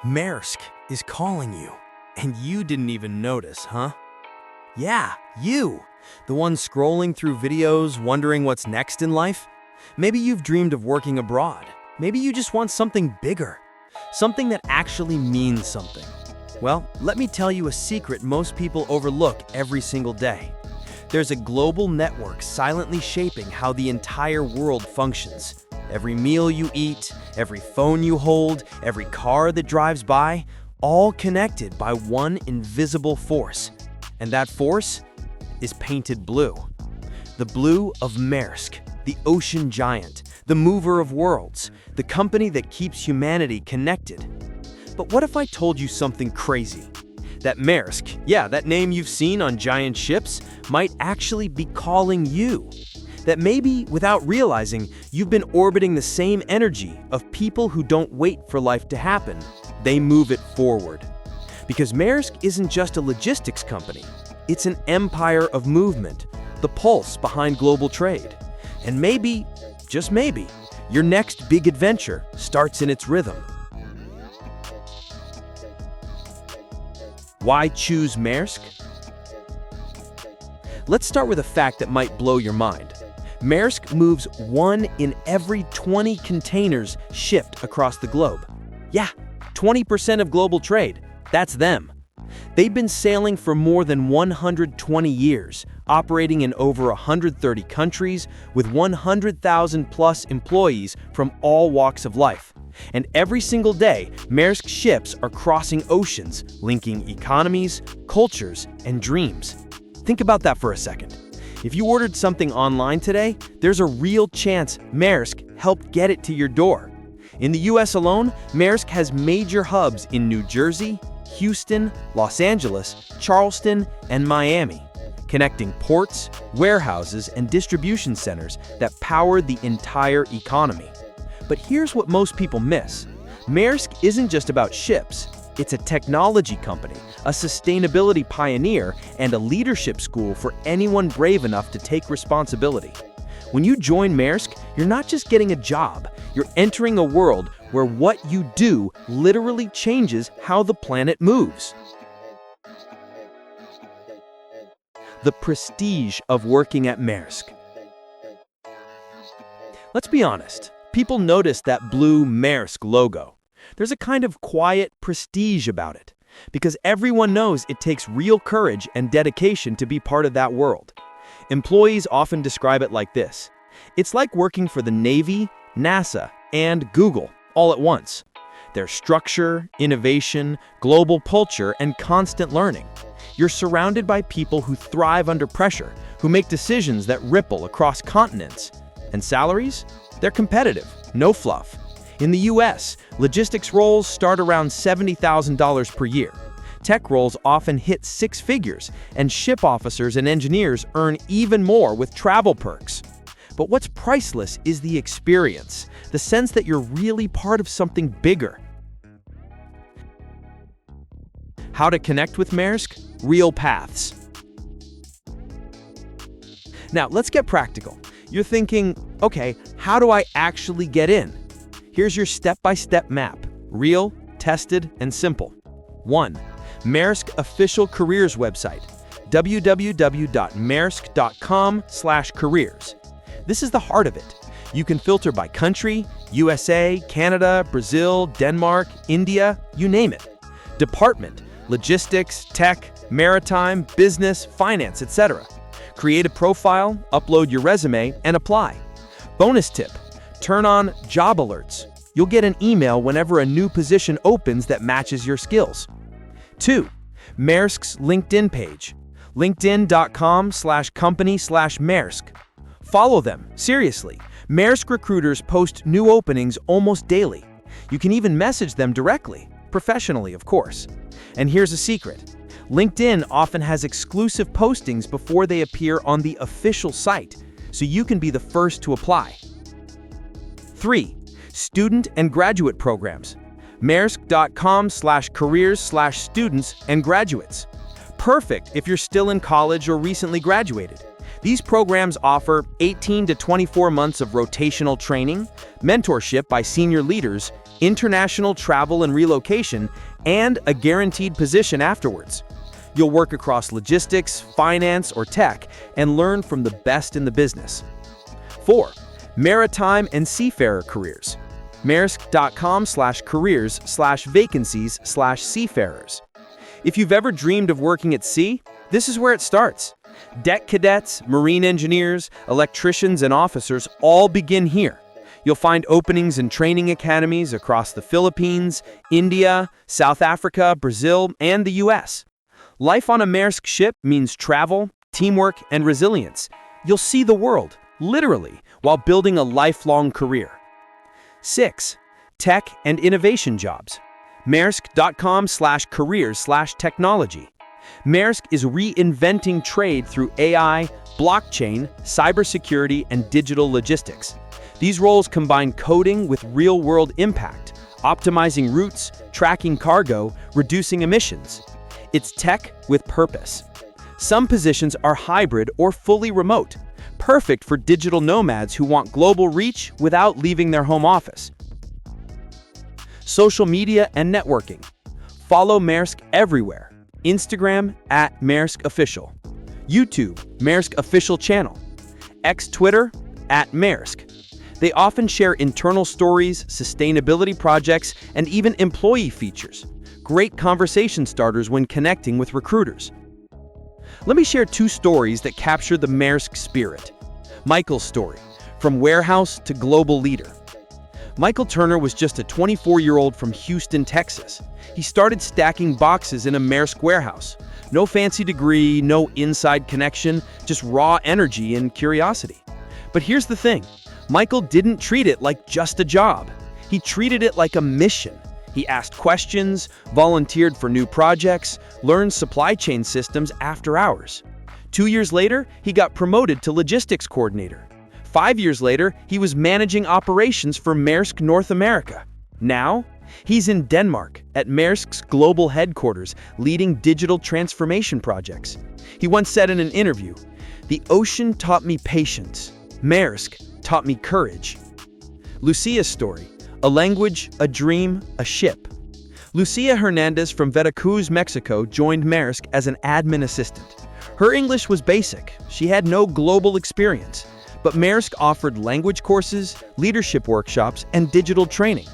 Maersk is calling you, and you didn't even notice, huh? Yeah, you! The one scrolling through videos, wondering what's next in life? Maybe you've dreamed of working abroad. Maybe you just want something bigger. Something that actually means something. Well, let me tell you a secret most people overlook every single day. There's a global network silently shaping how the entire world functions. Every meal you eat, every phone you hold, every car that drives by, all connected by one invisible force. And that force is painted blue. The blue of Maersk, the ocean giant, the mover of worlds, the company that keeps humanity connected. But what if I told you something crazy? That Maersk, yeah, that name you've seen on giant ships, might actually be calling you. That maybe, without realizing, you've been orbiting the same energy of people who don't wait for life to happen. They move it forward. Because Maersk isn't just a logistics company. It's an empire of movement, the pulse behind global trade. And maybe, just maybe, your next big adventure starts in its rhythm. Why choose Maersk? Let's start with a fact that might blow your mind. Maersk moves 1 in every 20 containers shipped across the globe. Yeah, 20% of global trade. That's them. They've been sailing for more than 120 years, operating in over 130 countries with 100,000 plus employees from all walks of life. And every single day, Maersk ships are crossing oceans, linking economies, cultures, and dreams. Think about that for a second. If you ordered something online today, there's a real chance Maersk helped get it to your door. In the US alone, Maersk has major hubs in New Jersey, Houston, Los Angeles, Charleston, and Miami, connecting ports, warehouses, and distribution centers that power the entire economy. But here's what most people miss. Maersk isn't just about ships. It's a technology company, a sustainability pioneer, and a leadership school for anyone brave enough to take responsibility. When you join Maersk, you're not just getting a job, you're entering a world where what you do literally changes how the planet moves. The prestige of working at Maersk. Let's be honest, people notice that blue Maersk logo. There's a kind of quiet prestige about it, because everyone knows it takes real courage and dedication to be part of that world. Employees often describe it like this. It's like working for the Navy, NASA, and Google all at once. There's structure, innovation, global culture, and constant learning. You're surrounded by people who thrive under pressure, who make decisions that ripple across continents. And salaries? They're competitive, no fluff. In the US, logistics roles start around $70,000 per year. Tech roles often hit 6 figures, and ship officers and engineers earn even more with travel perks. But what's priceless is the experience, the sense that you're really part of something bigger. How to connect with Maersk? Real paths. Now, let's get practical. You're thinking, okay, how do I actually get in? Here's your step-by-step map, real, tested, and simple. 1. Maersk official careers website, www.maersk.com/careers. This is the heart of it. You can filter by country, USA, Canada, Brazil, Denmark, India, you name it. Department, logistics, tech, maritime, business, finance, etc. Create a profile, upload your resume, and apply. Bonus tip. Turn on job alerts. You'll get an email whenever a new position opens that matches your skills. 2. Maersk's LinkedIn page. linkedin.com/company/Maersk. Follow them, seriously. Maersk recruiters post new openings almost daily. You can even message them directly, professionally, of course. And here's a secret. LinkedIn often has exclusive postings before they appear on the official site, so you can be the first to apply. 3. Student and graduate programs. Maersk.com/careers/students and graduates. Perfect if you're still in college or recently graduated. These programs offer 18 to 24 months of rotational training, mentorship by senior leaders, international travel and relocation, and a guaranteed position afterwards. You'll work across logistics, finance, or tech and learn from the best in the business. 4. Maritime and seafarer careers. Maersk.com/careers/vacancies/seafarers. If you've ever dreamed of working at sea, this is where it starts. Deck cadets, marine engineers, electricians, and officers all begin here. You'll find openings in training academies across the Philippines, India, South Africa, Brazil, and the US. Life on a Maersk ship means travel, teamwork, and resilience. You'll see the world, literally, while building a lifelong career. 6. Tech and innovation jobs. Maersk.com/careers/technology. Maersk is reinventing trade through AI, blockchain, cybersecurity, and digital logistics. These roles combine coding with real-world impact, optimizing routes, tracking cargo, reducing emissions. It's tech with purpose. Some positions are hybrid or fully remote, perfect for digital nomads who want global reach without leaving their home office. Social media and networking. Follow Maersk everywhere. Instagram @MaerskOfficial. YouTube, Maersk Official Channel. X Twitter @Maersk. They often share internal stories, sustainability projects, and even employee features. Great conversation starters when connecting with recruiters. Let me share 2 stories that capture the Maersk spirit. Michael's story, from warehouse to global leader. Michael Turner was just a 24-year-old from Houston, Texas. He started stacking boxes in a Maersk warehouse. No fancy degree, no inside connection, just raw energy and curiosity. But here's the thing, Michael didn't treat it like just a job. He treated it like a mission. He asked questions, volunteered for new projects, learned supply chain systems after hours. 2 years later, he got promoted to logistics coordinator. 5 years later, he was managing operations for Maersk North America. Now, he's in Denmark at Maersk's global headquarters, leading digital transformation projects. He once said in an interview, "The ocean taught me patience. Maersk taught me courage." Lucia's story, a language, a dream, a ship. Lucia Hernandez from Veracruz, Mexico, joined Maersk as an admin assistant. Her English was basic. She had no global experience. But Maersk offered language courses, leadership workshops, and digital training.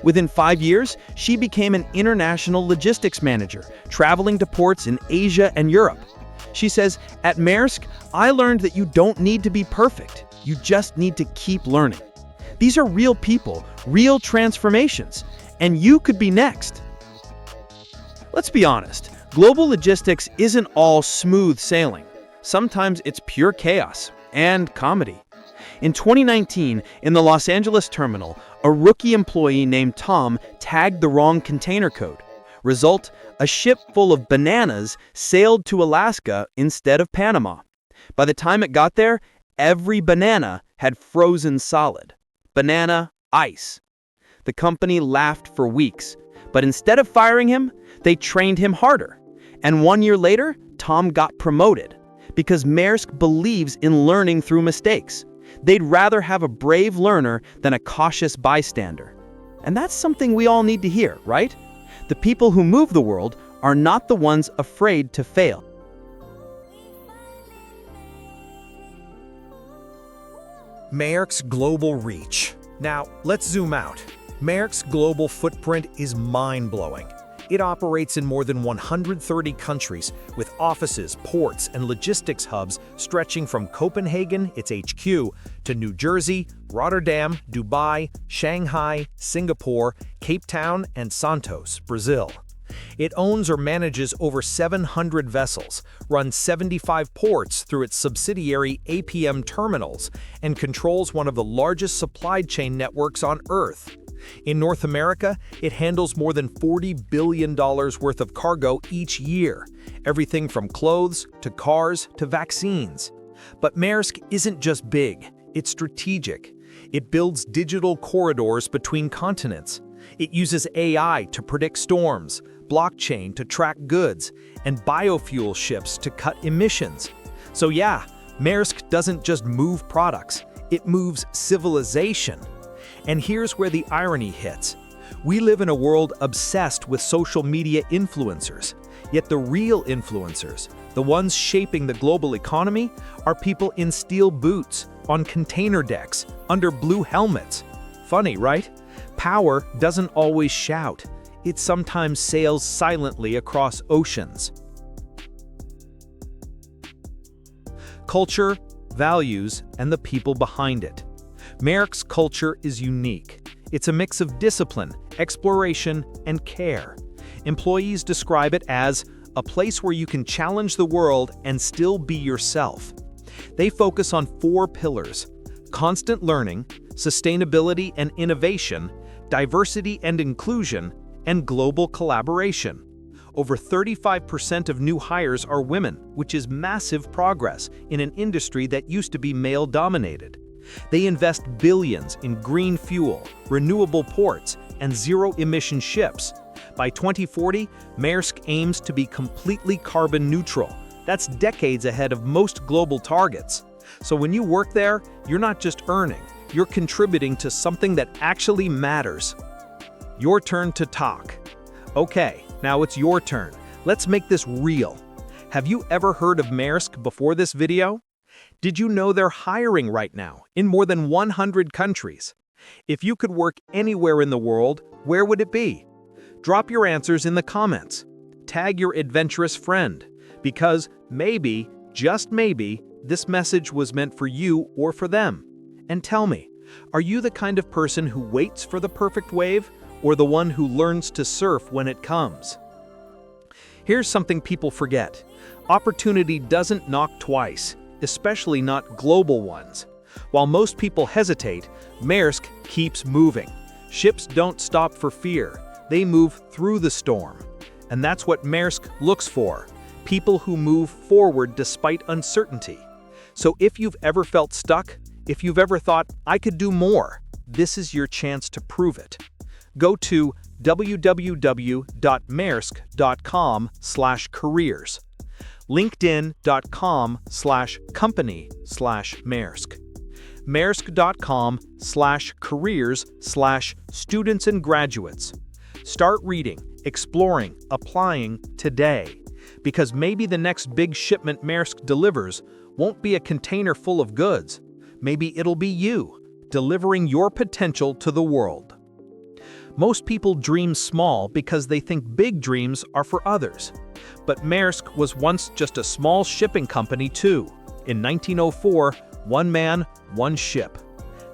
Within 5 years, she became an international logistics manager, traveling to ports in Asia and Europe. She says, "At Maersk, I learned that you don't need to be perfect. You just need to keep learning." These are real people, real transformations, and you could be next. Let's be honest, global logistics isn't all smooth sailing. Sometimes it's pure chaos and comedy. In 2019, in the Los Angeles terminal, a rookie employee named Tom tagged the wrong container code. Result, a ship full of bananas sailed to Alaska instead of Panama. By the time it got there, every banana had frozen solid. Banana ice. The company laughed for weeks, but instead of firing him, they trained him harder. And 1 year later, Tom got promoted. Because Maersk believes in learning through mistakes. They'd rather have a brave learner than a cautious bystander. And that's something we all need to hear, right? The people who move the world are not the ones afraid to fail. Maersk's global reach. Now, let's zoom out. Maersk's global footprint is mind-blowing. It operates in more than 130 countries, with offices, ports, and logistics hubs stretching from Copenhagen, its HQ, to New Jersey, Rotterdam, Dubai, Shanghai, Singapore, Cape Town, and Santos, Brazil. It owns or manages over 700 vessels, runs 75 ports through its subsidiary APM terminals, and controls one of the largest supply chain networks on Earth. In North America, it handles more than $40 billion worth of cargo each year, everything from clothes to cars to vaccines. But Maersk isn't just big, it's strategic. It builds digital corridors between continents. It uses AI to predict storms, blockchain to track goods, and biofuel ships to cut emissions. So yeah, Maersk doesn't just move products, it moves civilization. And here's where the irony hits. We live in a world obsessed with social media influencers. Yet the real influencers, the ones shaping the global economy, are people in steel boots, on container decks, under blue helmets. Funny, right? Power doesn't always shout. It sometimes sails silently across oceans. Culture, values, and the people behind it. Maersk's culture is unique. It's a mix of discipline, exploration, and care. Employees describe it as a place where you can challenge the world and still be yourself. They focus on 4 pillars: constant learning, sustainability and innovation, diversity and inclusion, and global collaboration. Over 35% of new hires are women, which is massive progress in an industry that used to be male-dominated. They invest billions in green fuel, renewable ports, and zero-emission ships. By 2040, Maersk aims to be completely carbon neutral. That's decades ahead of most global targets. So when you work there, you're not just earning, you're contributing to something that actually matters. Your turn to talk. Okay, now it's your turn. Let's make this real. Have you ever heard of Maersk before this video? Did you know they're hiring right now in more than 100 countries? If you could work anywhere in the world, where would it be? Drop your answers in the comments. Tag your adventurous friend, because maybe, just maybe, this message was meant for you or for them. And tell me, are you the kind of person who waits for the perfect wave, or the one who learns to surf when it comes? Here's something people forget. Opportunity doesn't knock twice, especially not global ones. While most people hesitate, Maersk keeps moving. Ships don't stop for fear. They move through the storm. And that's what Maersk looks for, people who move forward despite uncertainty. So if you've ever felt stuck, if you've ever thought, I could do more, this is your chance to prove it. Go to www.maersk.com/careers, linkedin.com/company/Maersk, maersk.com/careers/students and graduates. Start reading, exploring, applying today. Because maybe the next big shipment Maersk delivers won't be a container full of goods. Maybe it'll be you, delivering your potential to the world. Most people dream small because they think big dreams are for others. But Maersk was once just a small shipping company too. In 1904, one man, one ship.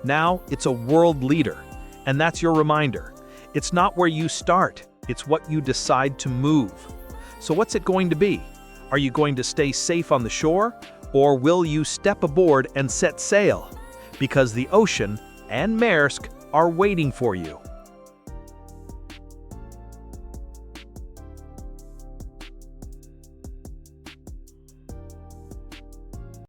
Now it's a world leader. And that's your reminder. It's not where you start, it's what you decide to move. So what's it going to be? Are you going to stay safe on the shore? Or will you step aboard and set sail? Because the ocean and Maersk are waiting for you.